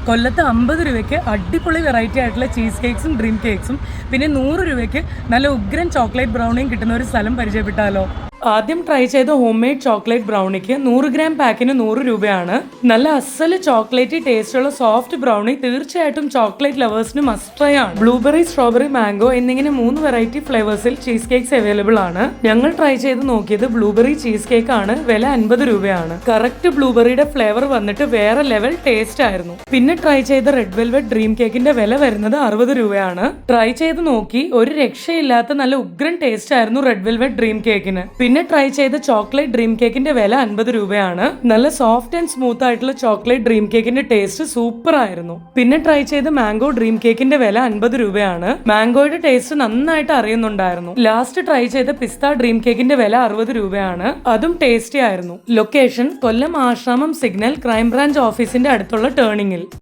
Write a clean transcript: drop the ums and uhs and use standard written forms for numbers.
കൊല്ലത്ത് 50 രൂപയ്ക്ക് അടിപൊളി വെറൈറ്റി ആയിട്ടുള്ള ചീസ് കേക്ക്സും ഡ്രീം കേക്ക്സും പിന്നെ 100 രൂപയ്ക്ക് നല്ല ഉഗ്രൻ ചോക്ലേറ്റ് ബ്രൗണിയും കിട്ടുന്ന ഒരു സ്ഥലം പരിചയപ്പെട്ടാലോ? ആദ്യം ട്രൈ ചെയ്ത ഹോം മെയ്ഡ് ചോക്ലേറ്റ് ബ്രൗണിക്ക് 100 ഗ്രാം പാക്കിന് 100 രൂപയാണ്. നല്ല അസല് ചോക്ലേറ്റ് ടേസ്റ്റുള്ള സോഫ്റ്റ് ബ്രൗണി തീർച്ചയായിട്ടും ചോക്ലേറ്റ് ലവേഴ്സിന് മസ്റ്റ് ട്രൈ ആണ്. ബ്ലൂബെറി, സ്ട്രോബെറി, മാംഗോ എന്നിങ്ങനെ 3 വെറൈറ്റി ഫ്ലേവേഴ്സിൽ ചീസ് കേക്ക്സ് അവൈലബിൾ ആണ്. ഞങ്ങൾ ട്രൈ ചെയ്ത് നോക്കിയത് ബ്ലൂബെറി ചീസ് കേക്ക് ആണ്. വില 50 രൂപയാണ്. കറക്റ്റ് ബ്ലൂബെറിയുടെ ഫ്ലേവർ വന്നിട്ട് വേറെ ലെവൽ ടേസ്റ്റ് ആയിരുന്നു. പിന്നെ ട്രൈ ചെയ്ത റെഡ് വെൽവെറ്റ് ഡ്രീം കേക്കിന്റെ വില വരുന്നത് 60 രൂപയാണ്. ട്രൈ ചെയ്ത് നോക്കി, ഒരു രക്ഷയില്ലാത്ത നല്ല ഉഗ്രൻ ടേസ്റ്റ് ആയിരുന്നു റെഡ് വെൽവെറ്റ് ഡ്രീം കേക്കിന്. പിന്നെ ട്രൈ ചെയ്ത ചോക്ലേറ്റ് ഡ്രീം കേക്കിന്റെ വില 50 രൂപയാണ്. നല്ല സോഫ്റ്റ് ആൻഡ് സ്മൂത്ത് ആയിട്ടുള്ള ചോക്ലേറ്റ് ഡ്രീം കേക്കിന്റെ ടേസ്റ്റ് സൂപ്പർ ആയിരുന്നു. പിന്നെ ട്രൈ ചെയ്ത മാംഗോ ഡ്രീം കേക്കിന്റെ വില 50 രൂപയാണ്. മാംഗോയുടെ ടേസ്റ്റ് നന്നായിട്ട് അറിയുന്നുണ്ടായിരുന്നു. ലാസ്റ്റ് ട്രൈ ചെയ്ത പിസ്ത ഡ്രീം കേക്കിന്റെ വില 60 രൂപയാണ്. അതും ടേസ്റ്റി ആയിരുന്നു. ലൊക്കേഷൻ കൊല്ലം ആശ്രാമം സിഗ്നൽ ക്രൈം ബ്രാഞ്ച് ഓഫീസിന്റെ അടുത്തുള്ള ടേണിംഗിൽ.